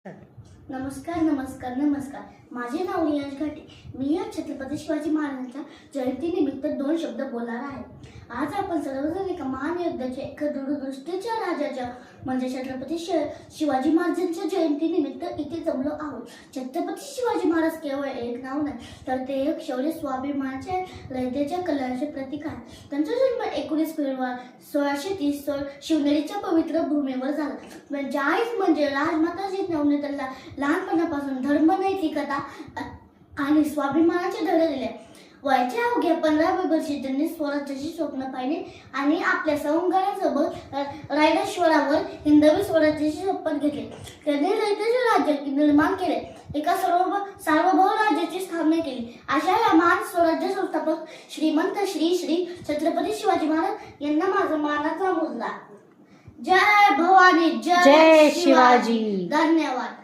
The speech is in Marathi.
नमस्कार नमस्कार नमस्कार. माझे नाव नियाज घाटे. मी या छत्रपती शिवाजी महाराजांच्या जयंतीनिमित्त 2 शब्द बोलणार आहे. आज आपण सर्वजण एका महान योद्ध्याच्या, एका दूरदृष्टीच्या राजाच्या म्हणजे छत्रपती शिवाजी महाराजांच्या जयंतीनिमित्त इथे जमलो आहोत. छत्रपती शिवाजी महाराज केवळ एक नाव नाही, तर ते एक शौर्य, स्वाभिमानाचे, लढ्याच्या कलाचे प्रतीक आहे. त्यांचा जन्म 19 फेब्रुवारी 1630 शिवनेरीच्या पवित्र भूमीवर झाला. त्यांच्या आईच म्हणजे राजमाता जिजाऊने त्यांना लहानपणापासून धर्म, नैतिकता आणि स्वाभिमानाचे धडे दिले. वयाच्या अवघ्या 15व्या वर्षी त्यांनी स्वराज्याची स्वप्न पाहिले आणि आपल्या सवंगड्यांसोबत रायगडावर हिंदवी स्वराज्याची शपथ घेतली. त्यांनी रयतेचे राज्य निर्माण केले, एका सार्वभौम राज्याची स्थापना केली. अशा या महान स्वराज्य संस्थापक श्रीमंत श्री छत्रपती शिवाजी महाराज यांना माझा मानाचा मुजरा. जय भवानी, जय शिवाजी. धन्यवाद.